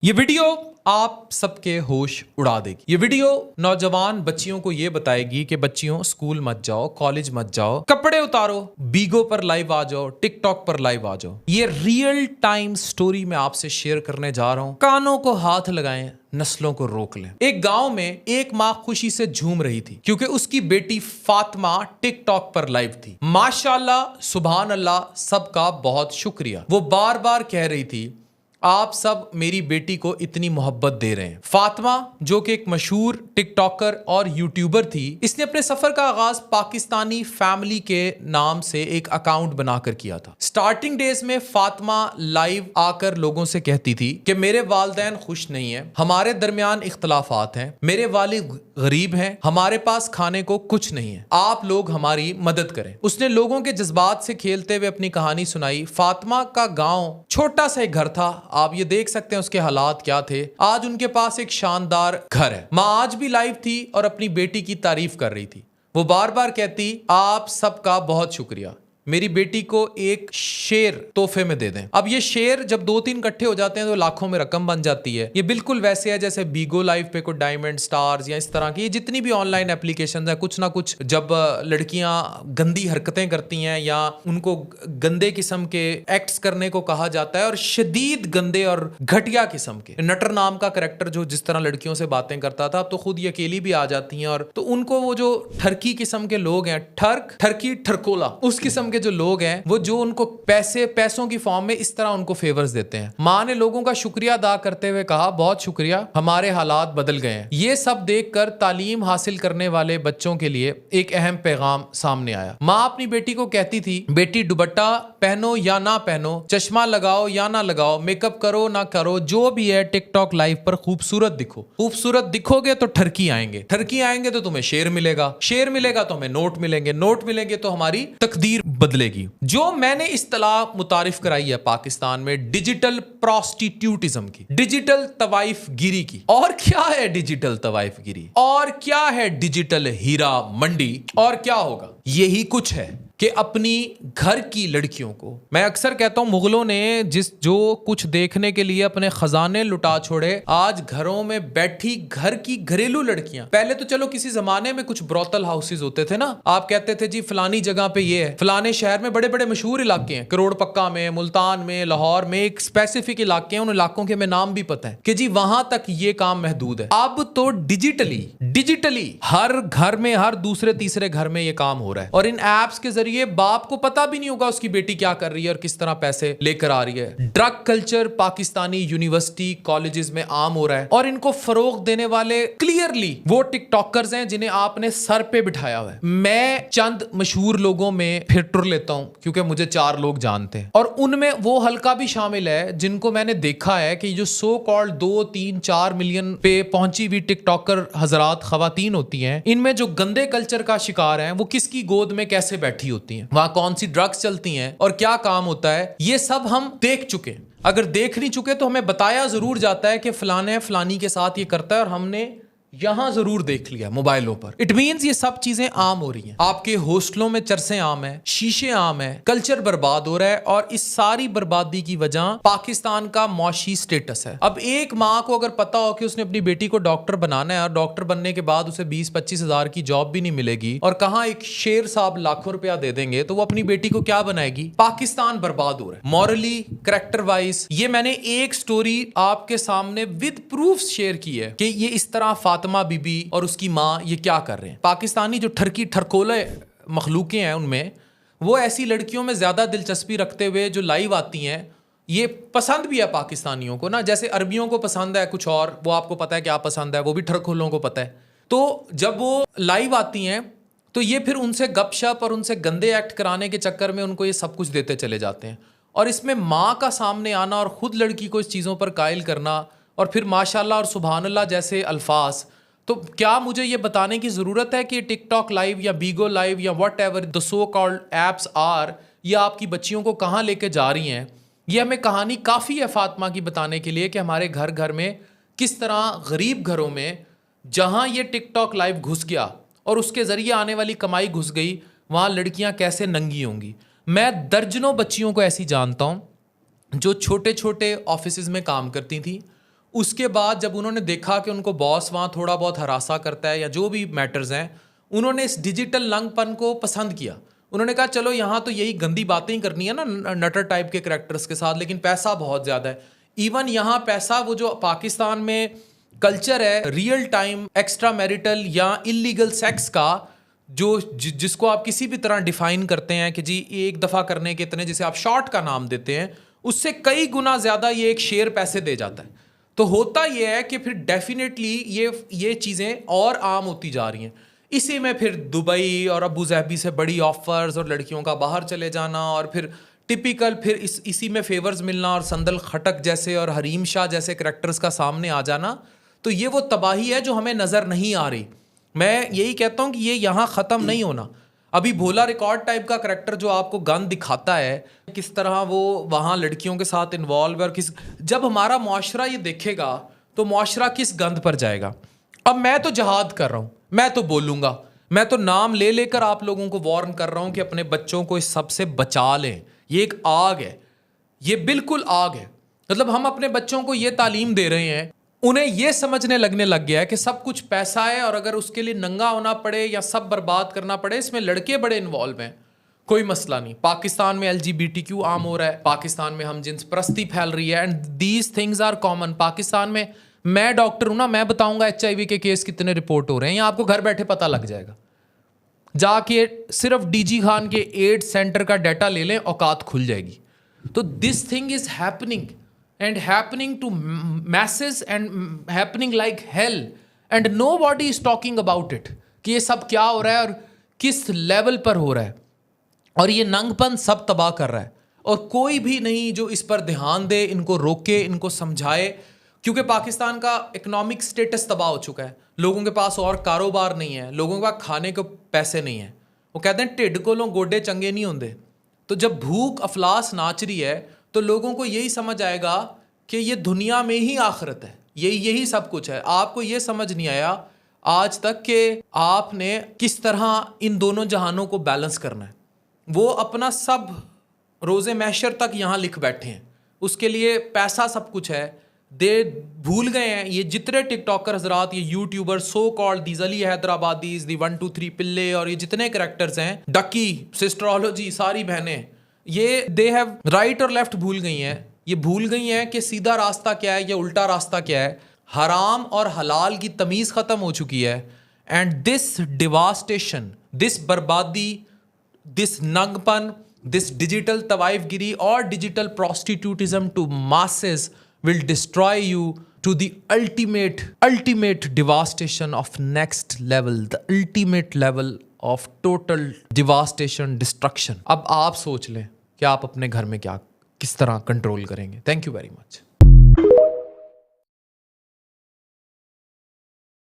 ये वीडियो आप सबके होश उड़ा देगी। ये वीडियो नौजवान बच्चियों को ये बताएगी कि बच्चियों स्कूल मत जाओ, कॉलेज मत जाओ, कपड़े उतारो, बीगो पर लाइव आ जाओ, टिकटॉक पर लाइव आ जाओ। ये रियल टाइम स्टोरी मैं आपसे शेयर करने जा रहा हूं। कानों को हाथ लगाएं, नस्लों को रोक लें। एक गांव में एक माँ खुशी से झूम रही थी क्योंकि उसकी बेटी फातिमा टिकटॉक पर लाइव थी। माशाल्लाह, सुभान अल्लाह, सबका बहुत शुक्रिया। वो बार बार कह रही थी, आप सब मेरी बेटी को इतनी मोहब्बत दे रहे हैं। फातिमा, जो कि एक मशहूर टिकटॉकर और यूट्यूबर थी, इसने अपने सफर का आगाज पाकिस्तानी फैमिली के नाम से एक अकाउंट बनाकर किया था। स्टार्टिंग डेज में फातिमा लाइव आकर लोगों से कहती थी कि मेरे वालिदैन खुश नहीं है, हमारे दरमियान इख्तलाफात हैं, मेरे वालिद गरीब हैं, हमारे पास खाने को कुछ नहीं है, आप लोग हमारी मदद करें। उसने लोगों के जज्बात से खेलते हुए अपनी कहानी सुनाई। फातिमा का गांव छोटा सा एक घर था, आप ये देख सकते हैं उसके हालात क्या थे। आज उनके पास एक शानदार घर है। माँ आज भी लाइव थी और अपनी बेटी की तारीफ कर रही थी। वो बार बार कहती, आप सबका बहुत शुक्रिया, मेरी बेटी को एक शेर तोहफे में दे दें। अब ये शेर जब 2-3 इकट्ठे हो जाते हैं तो लाखों में रकम बन जाती है। ये बिल्कुल वैसे है जैसे बीगो लाइव पे कोई डायमंड स्टार्स या इस तरह की जितनी भी ऑनलाइन एप्लीकेशंस हैं, कुछ ना कुछ जब लड़कियां गंदी हरकतें करती हैं या उनको गंदे किस्म के एक्ट्स करने को कहा जाता है और शदीद गंदे और घटिया किस्म के, नटर नाम का कैरेक्टर जो जिस तरह लड़कियों से बातें करता था, अब तो खुद ये अकेली भी आ जाती हैं। और तो उनको वो जो ठरकी किस्म के लोग हैं, ठरकी ठरकोला, उस किस्म के जो लोग हैं, वो जो उनको पैसों की फॉर्म में इस तरह उनको फेवर्स देते हैं। माँ ने लोगों का शुक्रिया अदा करते हुए कहा, बहुत शुक्रिया, हमारे हालात बदल गए हैं। ये सब देखकर तालीम हासिल करने वाले बच्चों के लिए एक अहम पैगाम सामने आया। माँ अपनी बेटी को कहती थी, बेटी दुपट्टा पहनो या ना पहनो, चश्मा लगाओ या ना लगाओ, मेकअप करो ना करो, जो भी है टिकटॉक लाइव पर खूबसूरत दिखो। खूबसूरत दिखोगे तो ठरकी आएंगे, ठरकी आएंगे तो तुम्हें शेर मिलेगा, शेर मिलेगा तो हमें नोट मिलेंगे, नोट मिलेंगे तो हमारी तकदीर बदलेगी। जो मैंने इस्तिलाह मुतारिफ कराई है पाकिस्तान में डिजिटल प्रोस्टिट्यूटिज्म की, डिजिटल तवाइफ गिरी की। और क्या है डिजिटल तवाइफ गिरी, और क्या है डिजिटल हीरा मंडी, और क्या होगा? यही कुछ है कि अपनी घर की लड़कियों को, मैं अक्सर कहता हूं, मुगलों ने जो कुछ देखने के लिए अपने खजाने लुटा छोड़े, आज घरों में बैठी घर की घरेलू लड़कियां। पहले तो चलो किसी जमाने में कुछ ब्रोथल हाउसेस होते थे ना, आप कहते थे जी फलानी जगह पे ये है, फलाने शहर में बड़े बड़े मशहूर इलाके हैं, करोड़ पक्का में, मुल्तान में, लाहौर में एक स्पेसिफिक इलाके हैं, उन इलाकों के में नाम भी पता है कि जी वहां तक ये काम महदूद है। अब तो डिजिटली हर घर में, हर दूसरे तीसरे घर में ये काम हो रहा है। और इन एप्स के जरिए बाप को पता भी नहीं होगा उसकी बेटी क्या कर रही है और किस तरह पैसे लेकर आ रही है। Drug culture Pakistani university colleges में आम हो रहा है और इनको फरोग देने वाले क्लियरली वो टिकटॉकर्स हैं जिन्हें आपने सर पे बिठाया हुआ है। मैं चंद मशहूर लोगों में फिर टुर लेता हूं क्योंकि मुझे 4 लोग जानते हैं और उनमें वो हल्का भी शामिल है जिनको मैंने देखा है कि जो सो कॉल्ड 2-3-4 मिलियन पे पहुंची हुई टिकटॉकर हजरात खवातीन होती हैं, इनमें जो गंदे कल्चर का शिकार है वो किसकी गोद में कैसे बैठी होती हैं, वहां कौन सी ड्रग्स चलती हैं और क्या काम होता है, ये सब हम देख चुके। अगर देख नहीं चुके तो हमें बताया जरूर जाता है कि फलाने फलानी के साथ ये करता है और हमने यहां जरूर देख लिया मोबाइलों पर। इट मींस ये सब चीजें आम हो रही हैं। आपके हॉस्टलों में चरसे आम है, शीशे आम है, कल्चर बर्बाद हो रहा है और इस सारी बर्बादी की वजह पाकिस्तान का मौशी स्टेटस है। अब एक माँ को अगर पता हो कि उसने अपनी बेटी को डॉक्टर बनाना है और डॉक्टर बनने के बाद उसे 20-25 हजार की जॉब भी नहीं मिलेगी और कहां एक शेर साहब लाखों रुपया दे देंगे, तो वो अपनी बेटी को क्या बनाएगी? पाकिस्तान बर्बाद हो रहा है मॉरली, कैरेक्टर वाइज। ये मैंने एक स्टोरी आपके सामने विद प्रूफ शेयर की है कि ये इस तरह फातिमा बीबी और उसकी माँ ये क्या कर रहे हैं। पाकिस्तानी जो ठरकी ठरकोले मखलूकें हैं उनमें वो ऐसी लड़कियों में ज्यादा दिलचस्पी रखते हुए जो लाइव आती हैं, ये पसंद भी है पाकिस्तानियों को ना, जैसे अरबियों को पसंद है कुछ और, वो आपको पता है क्या पसंद है, वो भी ठरकोलों को पता है। तो जब वो लाइव आती हैं तो ये फिर उनसे गपशप और उनसे गंदे एक्ट कराने के चक्कर में उनको ये सब कुछ देते चले जाते हैं। और इसमें माँ का सामने आना और खुद लड़की को इस चीज़ों पर कायल करना और फिर माशाल्लाह और सुभान अल्लाह जैसे अल्फाज, तो क्या मुझे ये बताने की ज़रूरत है कि टिकटॉक लाइव या बीगो लाइव या whatever the so called apps are, ये आपकी बच्चियों को कहाँ लेके जा रही हैं? ये हमें कहानी काफ़ी है फातिमा की बताने के लिए कि हमारे घर घर में किस तरह गरीब घरों में जहाँ ये टिकटॉक लाइव घुस गया और उसके ज़रिए आने वाली कमाई घुस गई, वहाँ लड़कियाँ कैसे नंगी होंगी। मैं दर्जनों बच्चियों को ऐसी जानता हूँ जो छोटे छोटे ऑफिसेज में काम करती थी, उसके बाद जब उन्होंने देखा कि उनको बॉस वहाँ थोड़ा बहुत हरासा करता है या जो भी मैटर्स हैं, उन्होंने इस डिजिटल नंगपन को पसंद किया। उन्होंने कहा चलो यहाँ तो यही गंदी बातें ही करनी है ना नटर टाइप के कैरेक्टर्स के साथ, लेकिन पैसा बहुत ज़्यादा है। इवन यहाँ पैसा, वो जो पाकिस्तान में कल्चर है रियल टाइम एक्स्ट्रा मैरिटल या इलीगल सेक्स का, जिसको आप किसी भी तरह डिफाइन करते हैं कि जी एक दफ़ा करने के इतने, जिसे आप शॉर्ट का नाम देते हैं, उससे कई गुना ज़्यादा ये एक शेयर पैसे दे जाता है। तो होता ये है कि फिर डेफिनेटली ये चीज़ें और आम होती जा रही हैं। इसी में फिर दुबई और अबू धाबी से बड़ी ऑफर्स और लड़कियों का बाहर चले जाना, और फिर टिपिकल फिर इसी में फेवर्स मिलना और संदल खटक जैसे और हरीम शाह जैसे कैरेक्टर्स का सामने आ जाना। तो ये वो तबाही है जो हमें नज़र नहीं आ रही। मैं यही कहता हूँ कि ये यहाँ ख़त्म नहीं होना। अभी भोला रिकॉर्ड टाइप का करैक्टर जो आपको गन दिखाता है, किस तरह वो वहाँ लड़कियों के साथ इन्वॉल्व है, और जब हमारा मुआशरा ये देखेगा तो मुआशरा किस गंद पर जाएगा। अब मैं तो जहाद कर रहा हूँ, मैं तो बोलूँगा, मैं तो नाम ले लेकर आप लोगों को वार्न कर रहा हूँ कि अपने बच्चों को इस सब से बचा लें। ये एक आग है, ये बिल्कुल आग है। मतलब हम अपने बच्चों को ये तालीम दे रहे हैं, उन्हें ये समझने लगने लग गया है कि सब कुछ पैसा है, और अगर उसके लिए नंगा होना पड़े या सब बर्बाद करना पड़े, इसमें लड़के बड़े इन्वॉल्व हैं, कोई मसला नहीं। पाकिस्तान में LGBTQ आम हो रहा है, पाकिस्तान में हम जिन्स परस्ती फैल रही है, and these things are common. Pakistan में, मैं डॉक्टर हूं ना, मैं बताऊंगा HIV के केस कितने रिपोर्ट हो रहे हैं, यहाँ आपको घर बैठे पता लग जाएगा। जाके सिर्फ DG खान के एड्स सेंटर का डाटा ले लें, औकात खुल जाएगी। तो this thing is happening and happening to masses and happening like hell, and nobody is talking about it कि ये सब क्या हो रहा है और किस लेवल पर हो रहा है, और ये नंगपन सब तबाह कर रहा है, और कोई भी नहीं जो इस पर ध्यान दे, इनको रोके, इनको समझाए। क्योंकि पाकिस्तान का इकोनॉमिक स्टेटस तबाह हो चुका है, लोगों के पास और कारोबार नहीं है, लोगों के पास खाने को पैसे नहीं है। वो कहते हैं ढिड को लोग गोडे चंगे नहीं होंगे। तो जब भूख अफलास नाच रही है तो लोगों को यही समझ आएगा कि ये दुनिया में ही आखिरत है, यही सब कुछ है। आपको ये समझ नहीं आया आज तक कि आपने किस तरह इन दोनों जहानों को बैलेंस करना है। वो अपना सब रोज़े महशर तक यहाँ लिख बैठे हैं, उसके लिए पैसा सब कुछ है। दे भूल गए हैं ये जितने टिकटॉकर हजरात, ये YouTuber, so called these Ali Hyderabadis, the 1 2 3 पिल्ले, और ये जितने करेक्टर्स हैं, डकी, सिस्टरोलॉजी, सारी बहनें, ये दे हैव राइट और लेफ्ट भूल गई हैं। ये भूल गई हैं कि सीधा रास्ता क्या है या उल्टा रास्ता क्या है। हराम और हलाल की तमीज़ ख़त्म हो चुकी है। एंड दिस डिवास्टेशन, दिस बर्बादी, दिस नंगपन, दिस डिजिटल तवाइफगिरी और digital prostitutism to masses will destroy you to the ultimate devastation of next level, the ultimate level of total devastation, destruction. अब आप सोच लें कि आप अपने घर में क्या किस तरह कंट्रोल करेंगे। Thank you very much.